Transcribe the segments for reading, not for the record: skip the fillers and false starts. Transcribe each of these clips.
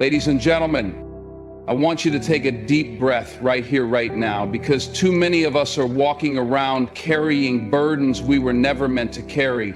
Ladies and gentlemen, I want you to take a deep breath right here, right now, because too many of us are walking around carrying burdens we were never meant to carry.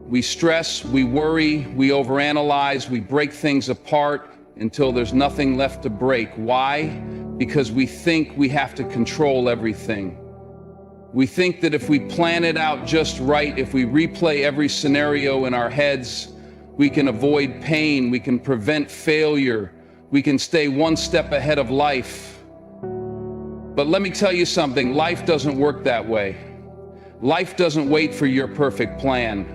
We stress, we worry, we overanalyze, we break things apart until there's nothing left to break. Why? Because we think we have to control everything. We think that if we plan it out just right, if we replay every scenario in our heads, we can avoid pain, we can prevent failure, we can stay one step ahead of life. But let me tell you something, life doesn't work that way. Life doesn't wait for your perfect plan.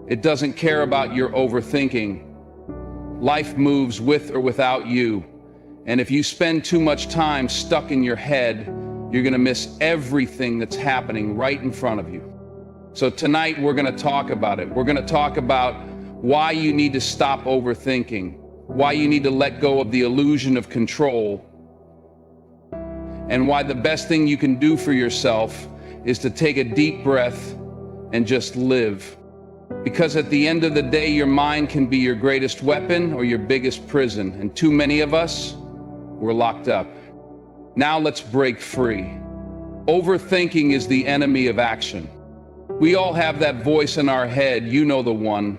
It doesn't care about your overthinking. Life moves with or without you. And if you spend too much time stuck in your head, you're gonna miss everything that's happening right in front of you. So tonight we're gonna talk about it. We're gonna talk about why you need to stop overthinking, why you need to let go of the illusion of control, and why the best thing you can do for yourself is to take a deep breath and just live. Because at the end of the day, your mind can be your greatest weapon or your biggest prison, and too many of us, we're locked up. Now let's break free. Overthinking is the enemy of action. We all have that voice in our head, you know the one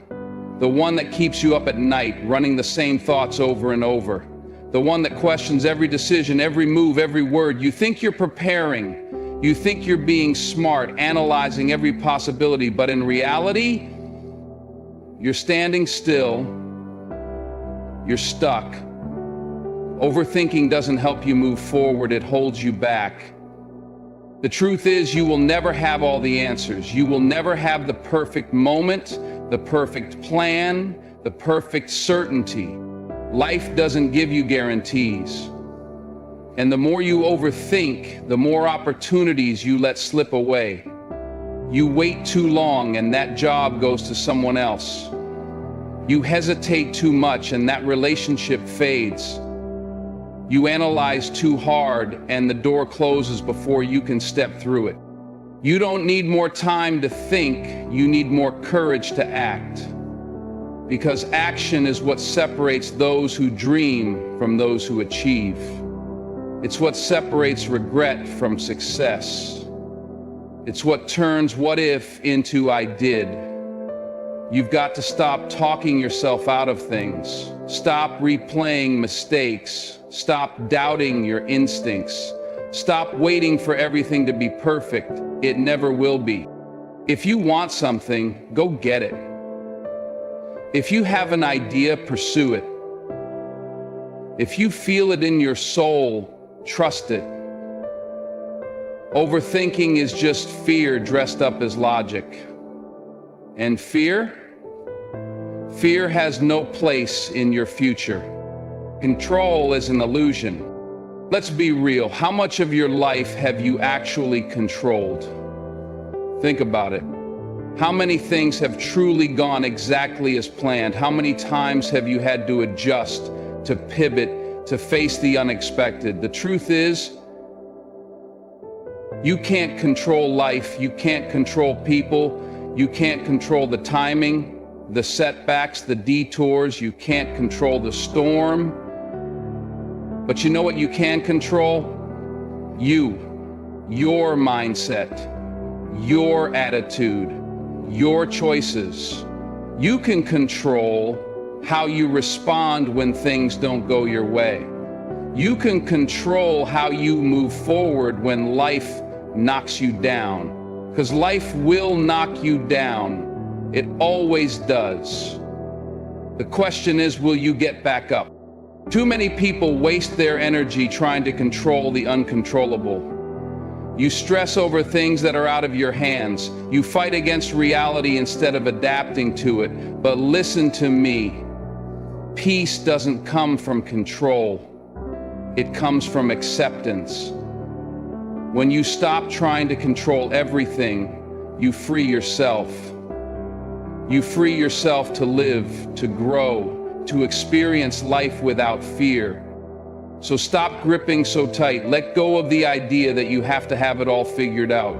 that keeps you up at night, running the same thoughts over and over. The one that questions every decision, every move, every word. You think you're preparing. You think you're being smart, analyzing every possibility, but in reality, you're standing still, you're stuck. Overthinking doesn't help you move forward, it holds you back. The truth is, you will never have all the answers. You will never have the perfect moment, the perfect plan, the perfect certainty. Life doesn't give you guarantees. And the more you overthink, the more opportunities you let slip away. You wait too long and that job goes to someone else. You hesitate too much and that relationship fades. You analyze too hard and the door closes before you can step through it. You don't need more time to think, you need more courage to act. Because action is what separates those who dream from those who achieve. It's what separates regret from success. It's what turns what if into I did. You've got to stop talking yourself out of things. Stop replaying mistakes. Stop doubting your instincts. Stop waiting for everything to be perfect. It never will be. If you want something, go get it. If you have an idea, pursue it. If you feel it in your soul, trust it. Overthinking is just fear dressed up as logic. And fear has no place in your future. Control is an illusion. Let's be real. How much of your life have you actually controlled? Think about it. How many things have truly gone exactly as planned? How many times have you had to adjust, to pivot, to face the unexpected? The truth is, you can't control life. You can't control people. You can't control the timing, the setbacks, the detours. You can't control the storm. But you know what you can control? You, your mindset, your attitude, your choices. You can control how you respond when things don't go your way. You can control how you move forward when life knocks you down. Because life will knock you down. It always does. The question is, will you get back up? Too many people waste their energy trying to control the uncontrollable. You stress over things that are out of your hands. You fight against reality instead of adapting to it. But listen to me. Peace doesn't come from control. It comes from acceptance. When you stop trying to control everything, you free yourself. You free yourself to live, to grow, to experience life without fear. So stop gripping so tight. Let go of the idea that you have to have it all figured out.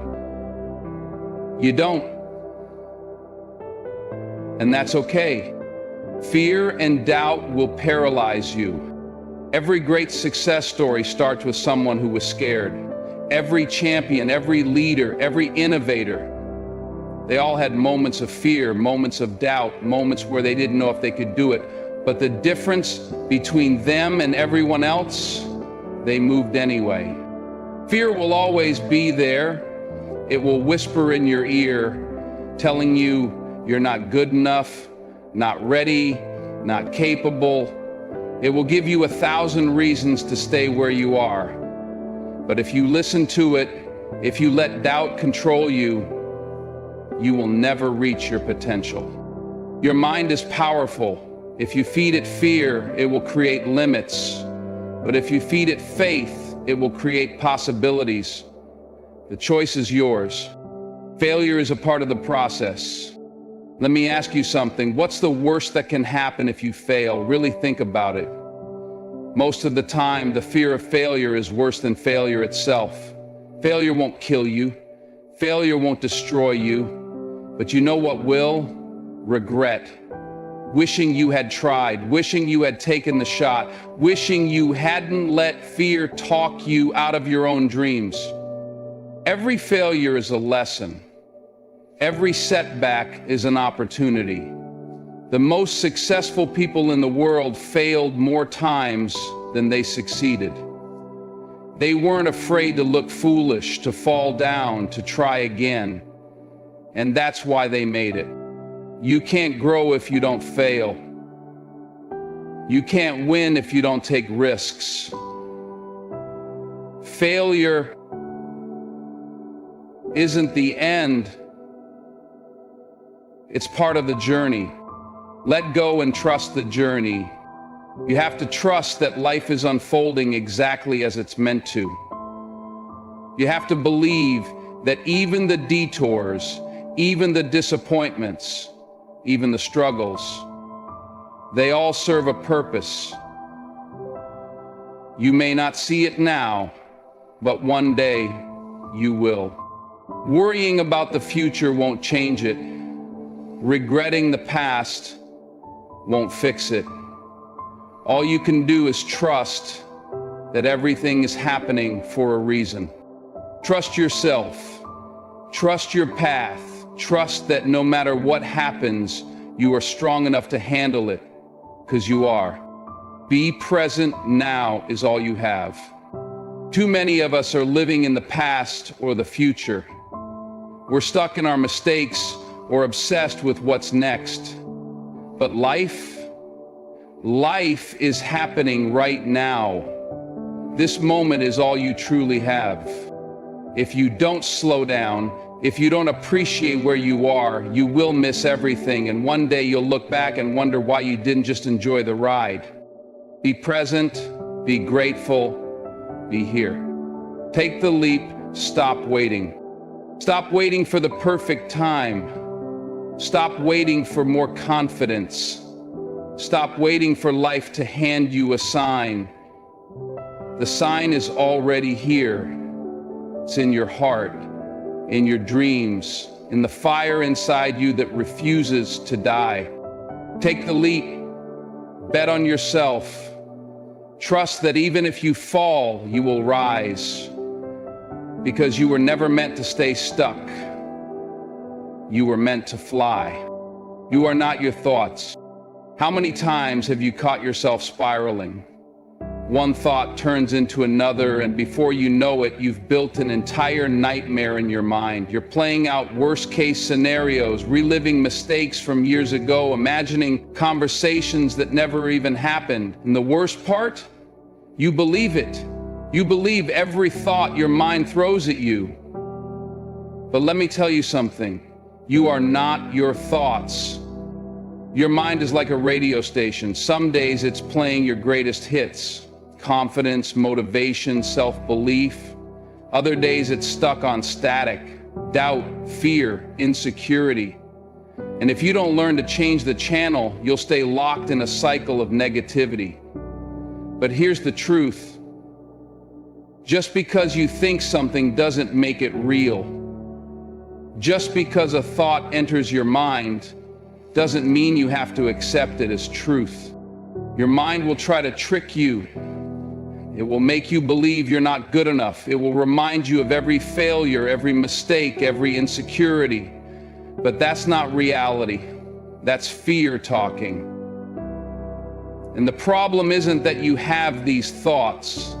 You don't. And that's okay. Fear and doubt will paralyze you. Every great success story starts with someone who was scared. Every champion, every leader, every innovator, they all had moments of fear, moments of doubt, moments where they didn't know if they could do it. But the difference between them and everyone else, they moved anyway. Fear will always be there. It will whisper in your ear, telling you you're not good enough, not ready, not capable. It will give you 1,000 reasons to stay where you are. But if you listen to it, if you let doubt control you, you will never reach your potential. Your mind is powerful. If you feed it fear, it will create limits. But if you feed it faith, it will create possibilities. The choice is yours. Failure is a part of the process. Let me ask you something. What's the worst that can happen if you fail? Really think about it. Most of the time, the fear of failure is worse than failure itself. Failure won't kill you. Failure won't destroy you. But you know what will? Regret. Wishing you had tried, wishing you had taken the shot, wishing you hadn't let fear talk you out of your own dreams. Every failure is a lesson. Every setback is an opportunity. The most successful people in the world failed more times than they succeeded. They weren't afraid to look foolish, to fall down, to try again. And that's why they made it. You can't grow if you don't fail. You can't win if you don't take risks. Failure isn't the end. It's part of the journey. Let go and trust the journey. You have to trust that life is unfolding exactly as it's meant to. You have to believe that even the detours, even the disappointments, even the struggles, they all serve a purpose. You may not see it now, but one day you will. Worrying about the future won't change it. Regretting the past won't fix it. All you can do is trust that everything is happening for a reason. Trust yourself. Trust your path. Trust that no matter what happens, you are strong enough to handle it, because you are. Be present now is all you have. Too many of us are living in the past or the future. We're stuck in our mistakes or obsessed with what's next. But life is happening right now. This moment is all you truly have. If you don't slow down, if you don't appreciate where you are, you will miss everything, and one day you'll look back and wonder why you didn't just enjoy the ride. Be present, be grateful, be here. Take the leap, stop waiting. Stop waiting for the perfect time. Stop waiting for more confidence. Stop waiting for life to hand you a sign. The sign is already here. It's in your heart, in your dreams, in the fire inside you that refuses to die. Take the leap. Bet on yourself. Trust that even if you fall, you will rise, because you were never meant to stay stuck. You were meant to fly. You are not your thoughts. How many times have you caught yourself spiraling? One thought turns into another, and before you know it, you've built an entire nightmare in your mind. You're playing out worst-case scenarios, reliving mistakes from years ago, imagining conversations that never even happened. And the worst part? You believe it. You believe every thought your mind throws at you. But let me tell you something. You are not your thoughts. Your mind is like a radio station. Some days it's playing your greatest hits. Confidence, motivation, self-belief. Other days it's stuck on static, doubt, fear, insecurity. And if you don't learn to change the channel, you'll stay locked in a cycle of negativity. But here's the truth. Just because you think something doesn't make it real. Just because a thought enters your mind doesn't mean you have to accept it as truth. Your mind will try to trick you. It will make you believe you're not good enough. It will remind you of every failure, every mistake, every insecurity. But that's not reality. That's fear talking. And the problem isn't that you have these thoughts.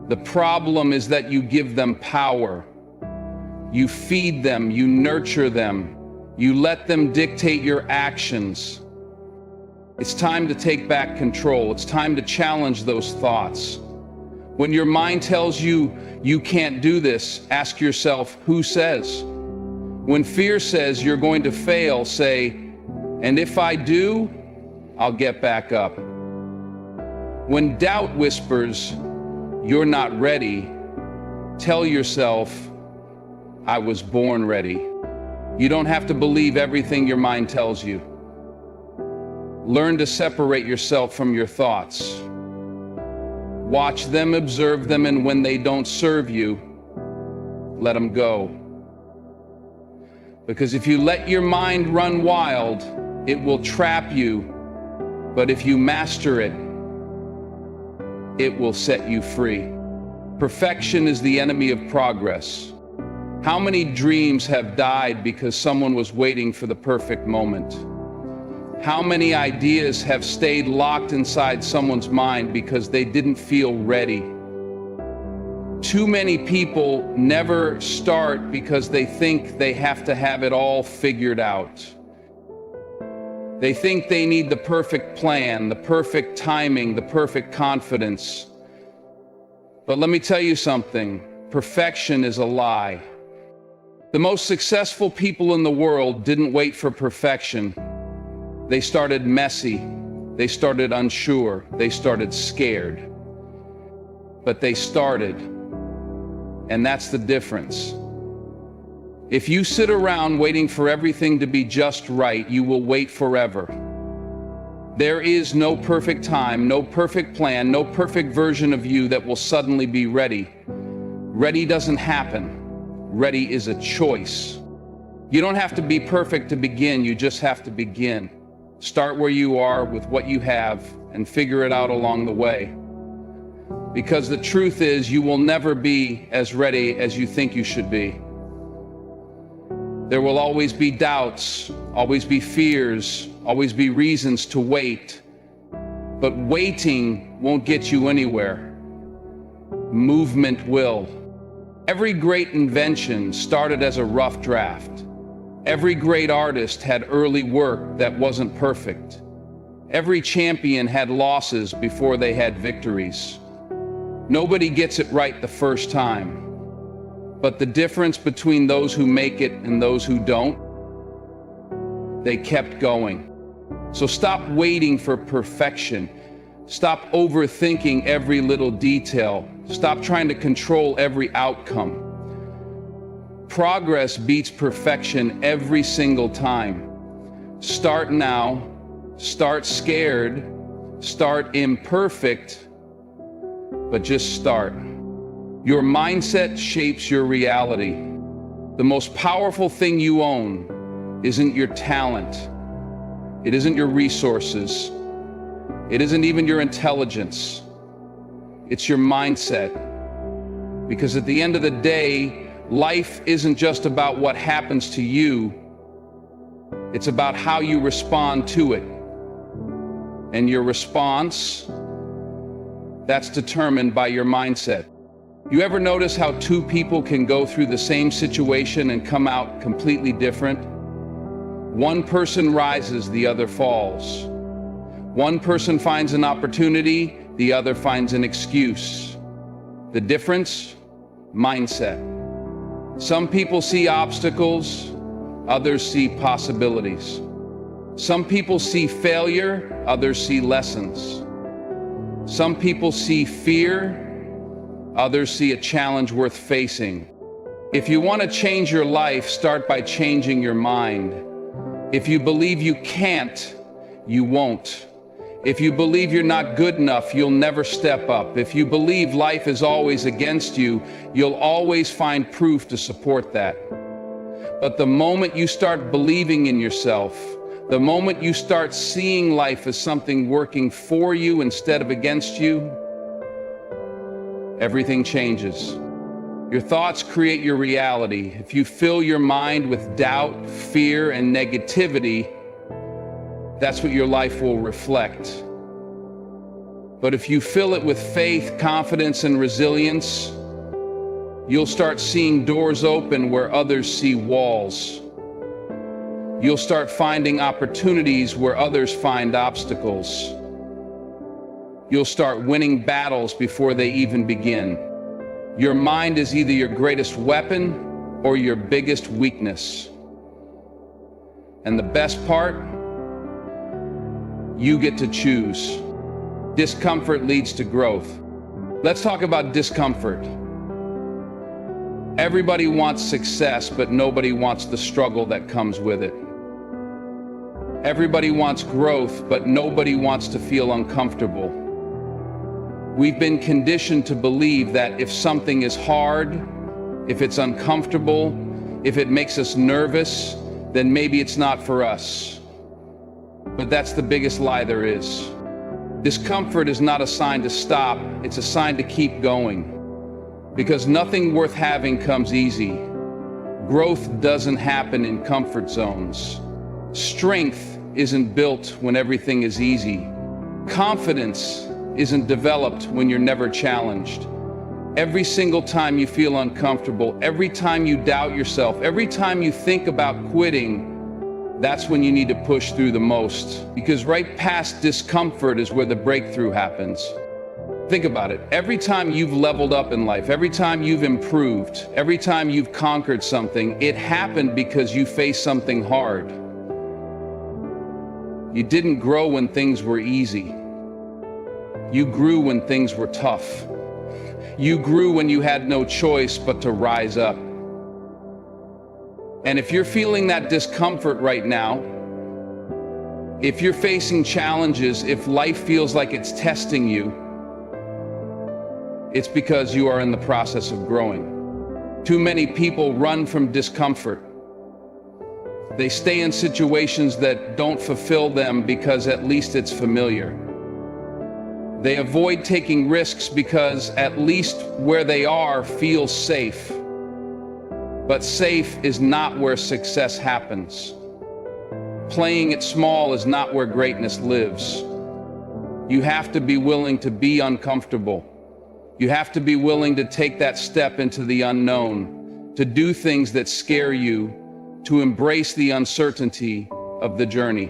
The problem is that you give them power. You feed them, you nurture them, you let them dictate your actions. It's time to take back control. It's time to challenge those thoughts. When your mind tells you you can't do this, ask yourself, who says? When fear says you're going to fail, say, and if I do, I'll get back up. When doubt whispers, you're not ready, tell yourself, I was born ready. You don't have to believe everything your mind tells you. Learn to separate yourself from your thoughts. Watch them, observe them, and when they don't serve you, let them go. Because if you let your mind run wild, it will trap you. But if you master it, it will set you free. Perfection is the enemy of progress. How many dreams have died because someone was waiting for the perfect moment? How many ideas have stayed locked inside someone's mind because they didn't feel ready? Too many people never start because they think they have to have it all figured out. They think they need the perfect plan, the perfect timing, the perfect confidence. But let me tell you something, perfection is a lie. The most successful people in the world didn't wait for perfection. They started messy, they started unsure, they started scared. But they started, and that's the difference. If you sit around waiting for everything to be just right, you will wait forever. There is no perfect time, no perfect plan, no perfect version of you that will suddenly be ready. Ready doesn't happen. Ready is a choice. You don't have to be perfect to begin, you just have to begin. Start where you are with what you have and figure it out along the way. Because the truth is, you will never be as ready as you think you should be. There will always be doubts, always be fears, always be reasons to wait. But waiting won't get you anywhere. Movement will. Every great invention started as a rough draft. Every great artist had early work that wasn't perfect. Every champion had losses before they had victories. Nobody gets it right the first time. But the difference between those who make it and those who don't, they kept going. So stop waiting for perfection. Stop overthinking every little detail. Stop trying to control every outcome. Progress beats perfection every single time. Start now, start scared, start imperfect, but just start. Your mindset shapes your reality. The most powerful thing you own isn't your talent. It isn't your resources. It isn't even your intelligence. It's your mindset. Because at the end of the day, life isn't just about what happens to you. It's about how you respond to it. And your response, that's determined by your mindset. You ever notice how two people can go through the same situation and come out completely different? One person rises, the other falls. One person finds an opportunity, the other finds an excuse. The difference? Mindset. Some people see obstacles, others see possibilities. Some people see failure, others see lessons. Some people see fear, others see a challenge worth facing. If you want to change your life, start by changing your mind. If you believe you can't, you won't. If you believe you're not good enough, you'll never step up. If you believe life is always against you, you'll always find proof to support that. But the moment you start believing in yourself, The moment you start seeing life as something working for you instead of against you, everything changes. Your thoughts create your reality. If you fill your mind with doubt, fear, and negativity, that's what your life will reflect. But if you fill it with faith, confidence, and resilience, you'll start seeing doors open where others see walls. You'll start finding opportunities where others find obstacles. You'll start winning battles before they even begin. Your mind is either your greatest weapon or your biggest weakness. And the best part, you get to choose. Discomfort leads to growth. Let's talk about discomfort. Everybody wants success, but nobody wants the struggle that comes with it. Everybody wants growth, but nobody wants to feel uncomfortable. We've been conditioned to believe that if something is hard, if it's uncomfortable, if it makes us nervous, then maybe it's not for us. But that's the biggest lie there is. Discomfort is not a sign to stop, it's a sign to keep going. Because nothing worth having comes easy. Growth doesn't happen in comfort zones. Strength isn't built when everything is easy. Confidence isn't developed when you're never challenged. Every single time you feel uncomfortable, every time you doubt yourself, every time you think about quitting, that's when you need to push through the most. Because right past discomfort is where the breakthrough happens. Think about it. Every time you've leveled up in life, every time you've improved, every time you've conquered something, it happened because you faced something hard. You didn't grow when things were easy. You grew when things were tough. You grew when you had no choice but to rise up. And if you're feeling that discomfort right now, if you're facing challenges, if life feels like it's testing you, it's because you are in the process of growing. Too many people run from discomfort. They stay in situations that don't fulfill them because at least it's familiar. They avoid taking risks because at least where they are feels safe. But safe is not where success happens. Playing it small is not where greatness lives. You have to be willing to be uncomfortable. You have to be willing to take that step into the unknown, to do things that scare you, to embrace the uncertainty of the journey.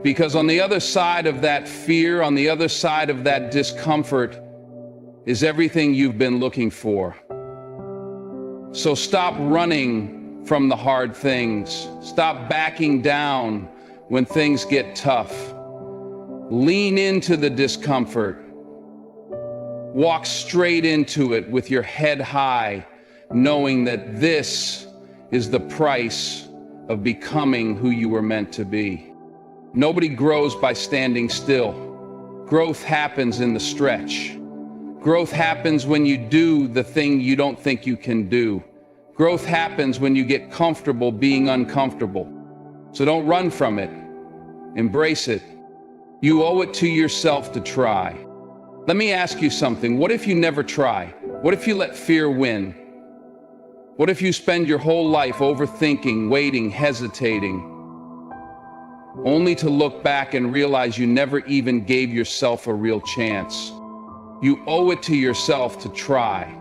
Because on the other side of that fear, on the other side of that discomfort, is everything you've been looking for. So stop running from the hard things. Stop backing down when things get tough. Lean into the discomfort. Walk straight into it with your head high, knowing that this is the price of becoming who you were meant to be. Nobody grows by standing still. Growth happens in the stretch. Growth happens when you do the thing you don't think you can do. Growth happens when you get comfortable being uncomfortable. So don't run from it. Embrace it. You owe it to yourself to try. Let me ask you something. What if you never try? What if you let fear win? What if you spend your whole life overthinking, waiting, hesitating, only to look back and realize you never even gave yourself a real chance? You owe it to yourself to try.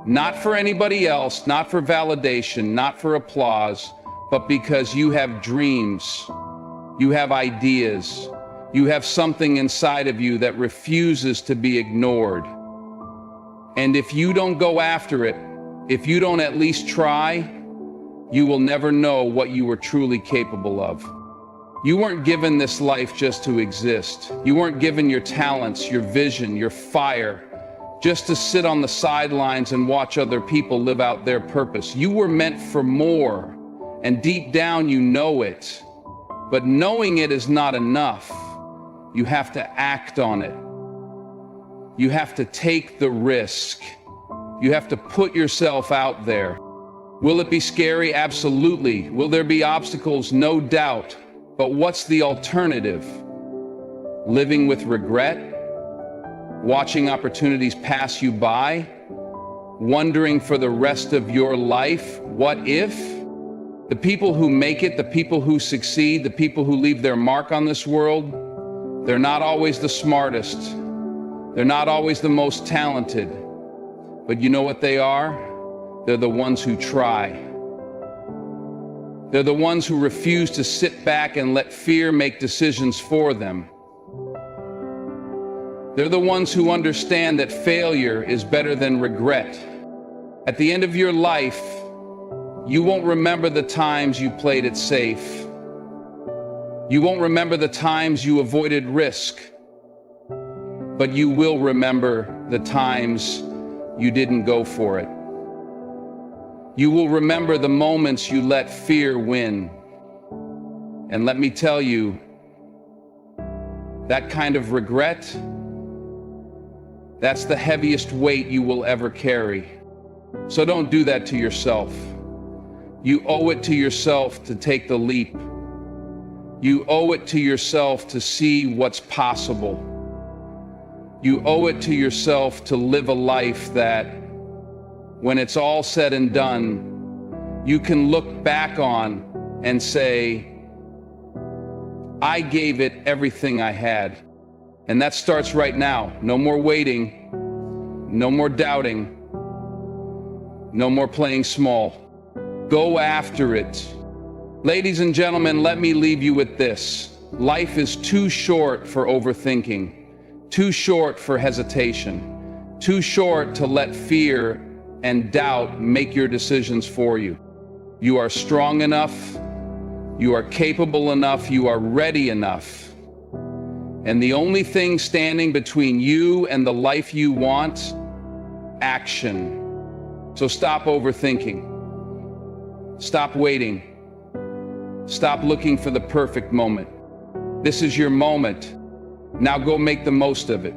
Not for anybody else, not for validation, not for applause, but because you have dreams, you have ideas, you have something inside of you that refuses to be ignored. And if you don't go after it, if you don't at least try, you will never know what you were truly capable of. You weren't given this life just to exist. You weren't given your talents, your vision, your fire, just to sit on the sidelines and watch other people live out their purpose. You were meant for more, and deep down you know it. But knowing it is not enough. You have to act on it. You have to take the risk. You have to put yourself out there. Will it be scary? Absolutely. Will there be obstacles? No doubt. But what's the alternative? Living with regret? Watching opportunities pass you by? Wondering for the rest of your life, what if? The people who make it, the people who succeed, the people who leave their mark on this world, they're not always the smartest. They're not always the most talented. But you know what they are? They're the ones who try. They're the ones who refuse to sit back and let fear make decisions for them. They're the ones who understand that failure is better than regret. At the end of your life, you won't remember the times you played it safe. You won't remember the times you avoided risk, but you will remember the times you didn't go for it. You will remember the moments you let fear win. And let me tell you, that kind of regret, that's the heaviest weight you will ever carry. So don't do that to yourself. You owe it to yourself to take the leap. You owe it to yourself to see what's possible. You owe it to yourself to live a life that, when it's all said and done, you can look back on and say, I gave it everything I had. And that starts right now. No more waiting, no more doubting, no more playing small. Go after it. Ladies and gentlemen, let me leave you with this. Life is too short for overthinking, too short for hesitation, too short to let fear and doubt make your decisions for you. You are strong enough, you are capable enough, you are ready enough. And the only thing standing between you and the life you want, action. So stop overthinking. Stop waiting. Stop looking for the perfect moment. This is your moment. Now go make the most of it.